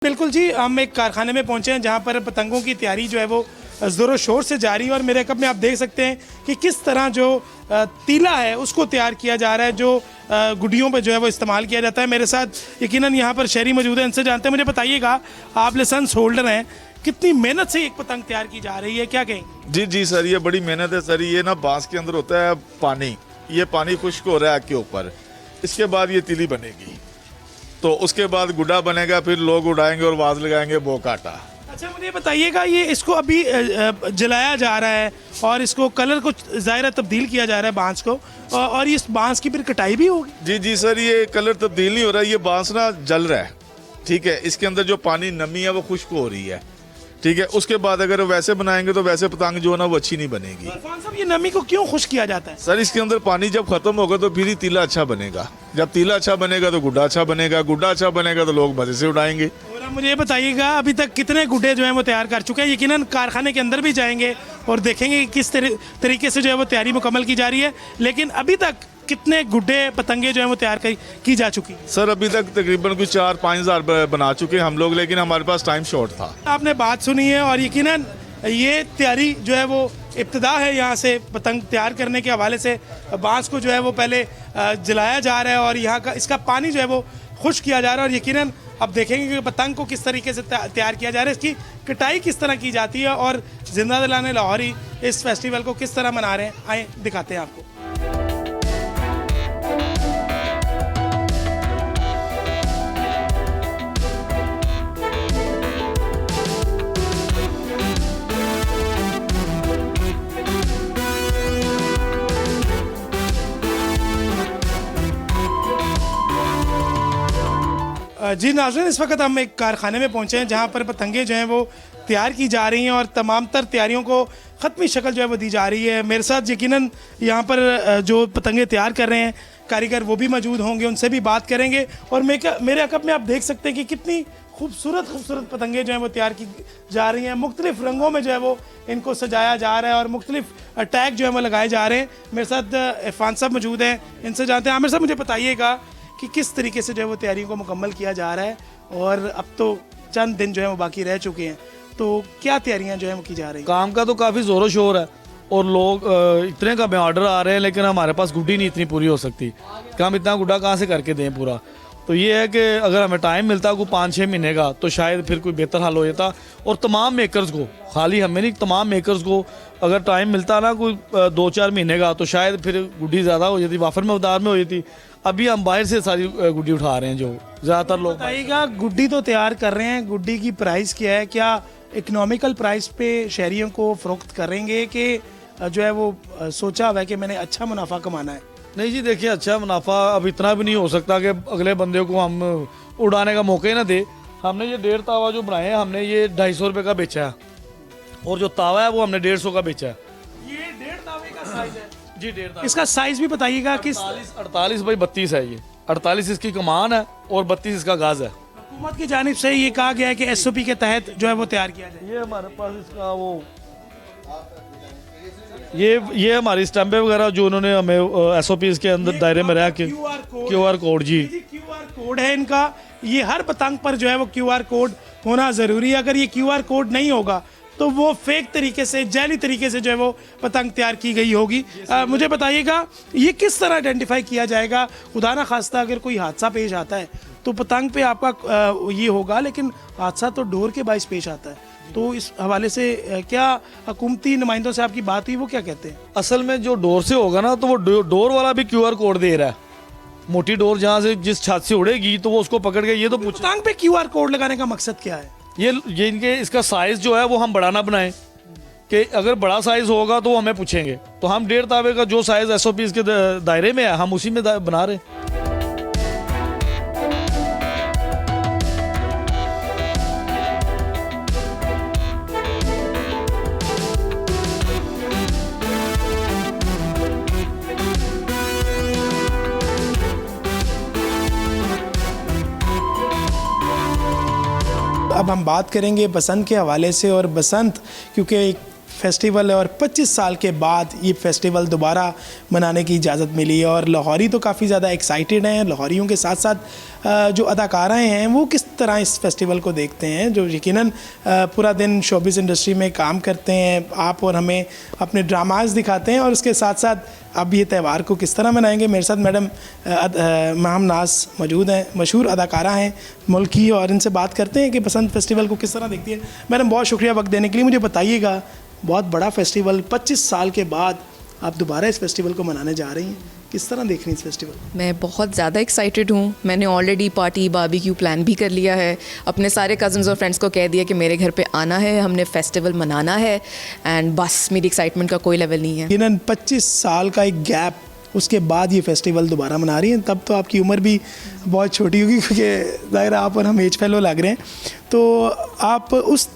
बिल्कुल जी, हम एक कारखाने में पहुंचे हैं जहां पर पतंगों की तैयारी जो है वो ज़ोरों शोर से जारी है। और मेरे कप में आप देख सकते हैं कि किस तरह जो तीला है उसको तैयार किया जा रहा है, जो गुड्डियों पे जो है वो इस्तेमाल किया जाता है। मेरे साथ यकीनन यहाँ पर शहरी मौजूद है, इनसे जानते हैं। मुझे बताइएगा, आप लाइसेंस होल्डर हैं, कितनी मेहनत से एक पतंग तैयार की जा रही है, क्या कहें? जी जी सर, ये बड़ी मेहनत है सर। ये ना बांस के अंदर होता है पानी, ये पानी खुश्क हो रहा है आग के ऊपर। इसके बाद ये तिली बनेगी, तो उसके बाद गुड्डा बनेगा, फिर लोग उड़ाएंगे और आवाज लगाएंगे बो काटा। अच्छा, मुझे बताइएगा, ये इसको अभी जलाया जा रहा है और इसको कलर को ज़ाहिर तब्दील किया जा रहा है बांस को, और इस बांस की फिर कटाई भी होगी? जी जी सर, ये कलर तब्दील नहीं हो रहा है, ये बांस ना जल रहा है, ठीक है। इसके अंदर जो पानी नमी है वो खुश्क हो रही है, ठीक है। उसके बाद अगर वैसे बनाएंगे तो वैसे पतंग जो है ना वो अच्छी नहीं बनेगी। इरफान साहब, ये नमी को क्यों खुश्क किया जाता है? सर, इसके अंदर पानी जब खत्म होगा तो फिर ही तीला अच्छा बनेगा। जब तीला अच्छा बनेगा तो गुड्डा अच्छा बनेगा, गुड्डा अच्छा बनेगा तो लोग मजे से उड़ाएंगे। और अब मुझे ये बताइएगा, अभी तक कितने गुड्डे जो हैं वो तैयार कर चुके हैं? यकीनन कारखाने के अंदर भी जाएंगे और देखेंगे कि किस तरीके से जो है वो तैयारी मुकम्मल की जा रही है, लेकिन अभी तक कितने गुड्डे पतंगे जो हैं वो तैयार की जा चुकी है? सर, अभी तक तकरीबन कुछ 4-5 हज़ार बना चुके हैं हम लोग, लेकिन हमारे पास टाइम शॉर्ट था। आपने बात सुनी है, और यकीनन ये तैयारी जो है वो इब्तिदा है यहाँ से पतंग तैयार करने के हवाले से। बांस को जो है वो पहले जलाया जा रहा है और यहाँ का इसका पानी जो है वो खुश्क किया जा रहा है, और यकीनन अब देखेंगे कि पतंग को किस तरीके से तैयार किया जा रहा है, इसकी कटाई किस तरह की जाती है, और जिंदा दिलाने लाहौरी इस फेस्टिवल को किस तरह मना रहे हैं। आए दिखाते हैं आपको। जी नाज़रीन, इस वक्त हम एक कारखाने में पहुंचे हैं जहां पर पतंगे जो हैं वो तैयार की जा रही हैं और तमाम तर तैयारियों को ख़त्मी शक्ल जो है वो दी जा रही है। मेरे साथ यकीनन यहाँ पर जो पतंगे तैयार कर रहे हैं कारीगर वो भी मौजूद होंगे, उनसे भी बात करेंगे। और मेरे अकब में आप देख सकते हैं कि कितनी खूबसूरत पतंगे जो हैं वो तैयार की जा रही हैं। मुख्तलिफ रंगों में जो है वो इनको सजाया जा रहा है और मुख्तलिफ टैग जो है वो लगाए जा रहे हैं। मेरे साथ इरफान साहब मौजूद हैं, इनसे जानते हैं। आमिर साहब, मुझे बताइएगा कि किस तरीके से जो है वो तैयारियों को मुकम्मल किया जा रहा है, और अब तो चंद दिन जो है वो बाकी रह चुके हैं, तो क्या तैयारियां जो है वो की जा रही हैं? काम का तो काफ़ी ज़ोरों शोर है और लोग इतने का ऑर्डर आ रहे हैं, लेकिन हमारे पास गुड्डी नहीं इतनी पूरी हो सकती कि हम इतना गुड्डा कहाँ से करके दें पूरा। तो ये है कि अगर हमें टाइम मिलता कोई 5-6 महीने का तो शायद फिर कोई बेहतर हल हो जाता। और तमाम मेकर्स को, खाली हमें नहीं, तमाम मेकर्स को अगर टाइम मिलता ना कोई 2-4 महीने का तो शायद फिर गुड्डी ज़्यादा हो जाती, वाफर मकदार में हो जाती। अभी हम बाहर से सारी गुड्डी उठा रहे हैं जो ज़्यादातर लोग। बताइएगा, गुड्डी तो तैयार कर रहे हैं, गुड्डी की प्राइस क्या है? क्या इकोनॉमिकल प्राइस पे शहरियों को फ़रोख्त करेंगे कि जो है वो सोचा हुआ है कि मैंने अच्छा मुनाफा कमाना है? नहीं जी, देखिए, अच्छा मुनाफा अब इतना भी नहीं हो सकता कि अगले बंदे को हम उड़ाने का मौका ही ना दे। हमने ये 1.5 तावा जो बनाए हैं, हमने ये 250 रुपये का बेचा है, और जो तावा है वो हमने 150 का बेचा है। ये 1.5 तावे का साइज है जी, 1.5 तावा। इसका साइज भी बताइएगा। किस 48 बाई 32 है ये। 48 इसकी कमान है और 32 इसका गाज है। हुकूमत की जानिब से ये कहा गया है कि SOP के तहत जो है वो तैयार किया जाए। ये हमारे पास इसका वो ये हमारी स्टैंपें वगैरह जो उन्होंने हमें SOP के अंदर दायरे में रह के QR कोड जी QR कोड है इनका। ये हर पतंग पर जो है वो QR कोड होना ज़रूरी है। अगर ये QR कोड नहीं होगा तो वो फेक तरीके से, जैली तरीके से जो है वो पतंग तैयार की गई होगी। मुझे बताइएगा, ये किस तरह आइडेंटिफाई किया जाएगा? खुदा ना खास्ता अगर कोई हादसा पेश आता है तो पतंग पे आपका ये होगा, लेकिन हादसा तो डोर के बाइस पेश आता है। तो इस हवाले से क्या हुकूमती नुमाइंदों से आपकी बात हुई, वो क्या कहते हैं? असल में जो डोर से होगा ना, तो वो डोर वाला भी QR कोड दे रहा है। मोटी डोर जहाँ से जिस छत से उड़ेगी तो वो उसको पकड़ के ये तो पूछ। पतंग पे QR कोड लगाने का मकसद क्या है? ये इनके इसका साइज जो है वो हम बड़ा ना बनाएं, कि अगर बड़ा साइज होगा तो वो हमें पूछेंगे। तो हम 1.5 तावे का जो साइज SOP के दायरे में है हम उसी में बना रहे हैं। अब हम बात करेंगे बसंत के हवाले से, और बसंत क्योंकि एक फेस्टिवल है और 25 साल के बाद ये फेस्टिवल दोबारा मनाने की इजाज़त मिली है और लाहौरी तो काफ़ी ज़्यादा एक्साइटेड हैं। लाहौरियों के साथ साथ जो अदाकाराएँ हैं वो किस तरह इस फेस्टिवल को देखते हैं, जो यकीनन पूरा दिन शोबिस इंडस्ट्री में काम करते हैं। आप और हमें अपने ड्रामाज दिखाते हैं और उसके साथ साथ अब ये त्यौहार को किस तरह मनाएंगे। मेरे साथ मैडम माम नाज मौजूद हैं, मशहूर अदाकारा हैं मुल्क की, और इनसे बात करते हैं कि बसंत फेस्टिवल को किस तरह देखती है। मैडम बहुत शुक्रिया वक्त देने के लिए। मुझे बताइएगा, बहुत बड़ा फेस्टिवल 25 साल के बाद आप दोबारा इस फेस्टिवल को मनाने जा रही हैं, किस तरह देख रही हैं इस फेस्टिवल? मैं बहुत ज़्यादा एक्साइटेड हूँ। मैंने ऑलरेडी पार्टी बारबेक्यू प्लान भी कर लिया है, अपने सारे कज़न्स और फ्रेंड्स को कह दिया कि मेरे घर पे आना है, हमने फेस्टिवल मनाना है, एंड बस मेरी एक्साइटमेंट का कोई लेवल नहीं है। यकीनन 25 साल का एक गैप, उसके बाद ये फेस्टिवल दोबारा मना रही हैं। तब तो आपकी उम्र भी बहुत छोटी होगी, क्योंकि ज़ाहिर आप और हम एज फेलो लग रहे हैं। तो आप उस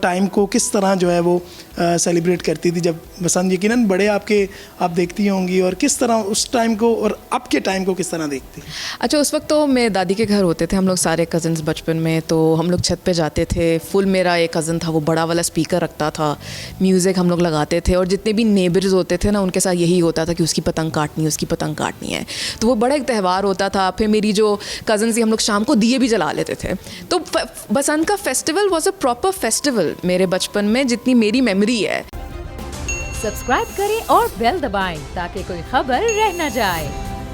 टाइम को किस तरह जो है वो सेलिब्रेट करती थी जब बसंत, यकीनन बड़े आपके आप देखती होंगी, और किस तरह उस टाइम को और अब के टाइम को किस तरह देखती? अच्छा, उस वक्त तो मेरे दादी के घर होते थे हम लोग सारे कज़न्स बचपन में, तो हम लोग छत पे जाते थे। फुल मेरा एक कज़न था, वो बड़ा वाला स्पीकर रखता था, म्यूज़िक हम लोग लगाते थे, और जितने भी नेबर्स होते थे ना उनके साथ यही होता था कि उसकी पतंग काटनी है, उसकी पतंग काटनी है। तो वो बड़ा एक त्यौहार होता था। फिर मेरी जो कज़न्स थी, हम लोग शाम को दिए भी जला लेते थे। तो बसंत का festival was a proper festival मेरे बचपन में, जितनी मेरी मेमोरी है। सब्सक्राइब करें और बेल दबाएं ताकि कोई खबर रह न जाए।